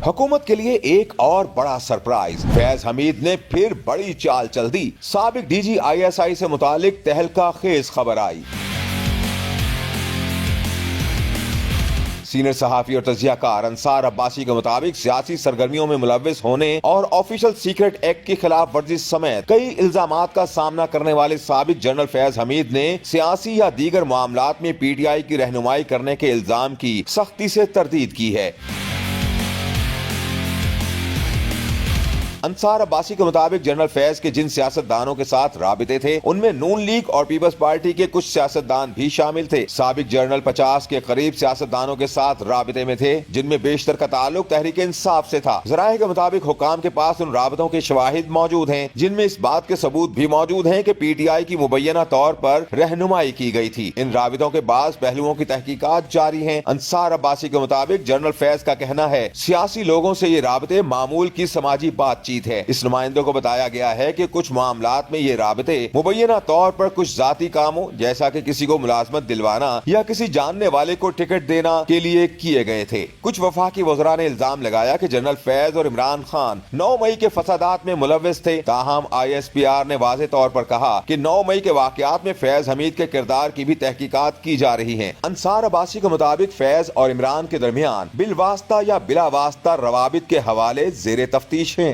हुकूमत के लिए एक और बड़ा सरप्राइज, फैज हमीद ने फिर बड़ी चाल चल दी। साबिक डीजी ISI से मुतालिक तहलका खेज खबर आई। सीनियर सहाफी और तजियाकार अंसार अब्बासी के मुताबिक सियासी सरगर्मियों में मुलव्विस होने और ऑफिशियल सीक्रेट एक्ट की खिलाफ वर्जी समेत कई इल्जामात का सामना करने वाले साबिक जनरल फैज हमीद ने सियासी या दीगर मामलात में PTI की रहनुमाई करने के इल्जाम की सख्ती से तरदीद की है। अंसार अब्बासी के मुताबिक जनरल फैज के जिन सियासतदानों के साथ राबिते थे उनमें नून लीग और पीपल्स पार्टी के कुछ सियासतदान भी शामिल थे। साबिक जनरल 50 के करीब सियासतदानों के साथ राबिते में थे, जिनमें बेशतर का ताल्लुक तहरीक इंसाफ से था। ज़राए के मुताबिक हुकाम के पास उन राबितों के शवाहिद मौजूद हैं जिनमें इस बात के सबूत भी मौजूद हैं कि PTI की मुबैना तौर पर रहनुमाई की गई थी। इन राबितों के बाद पहलुओं की तहकीकात जारी है। अंसार अब्बासी के मुताबिक जनरल फैज का कहना है सियासी लोगों से ये राबिते मामूल की समाजी बातचीत है। इस नुमाइंदों को बताया गया है कि कुछ मामलात में ये राबिते मुबैना तौर पर कुछ जाती कामों जैसा कि किसी को मुलाजमत दिलवाना या किसी जानने वाले को टिकट देना के लिए किए गए थे। कुछ वफाकी वज़रा ने इल्जाम लगाया कि जनरल फैज और इमरान खान 9 मई के फसादात में मुलव्विस थे। ताहम ISPR ने वाज़ेह तौर पर कहा कि 9 मई के वाक़यात में फैज हमीद के किरदार की भी तहकीकात की जा रही है। अंसार अब्बासी के मुताबिक फैज और इमरान के दरमियान बिलवास्ता या बिला वास्ता रवाबित के हवाले ज़ेरे तफ्तीश हैं।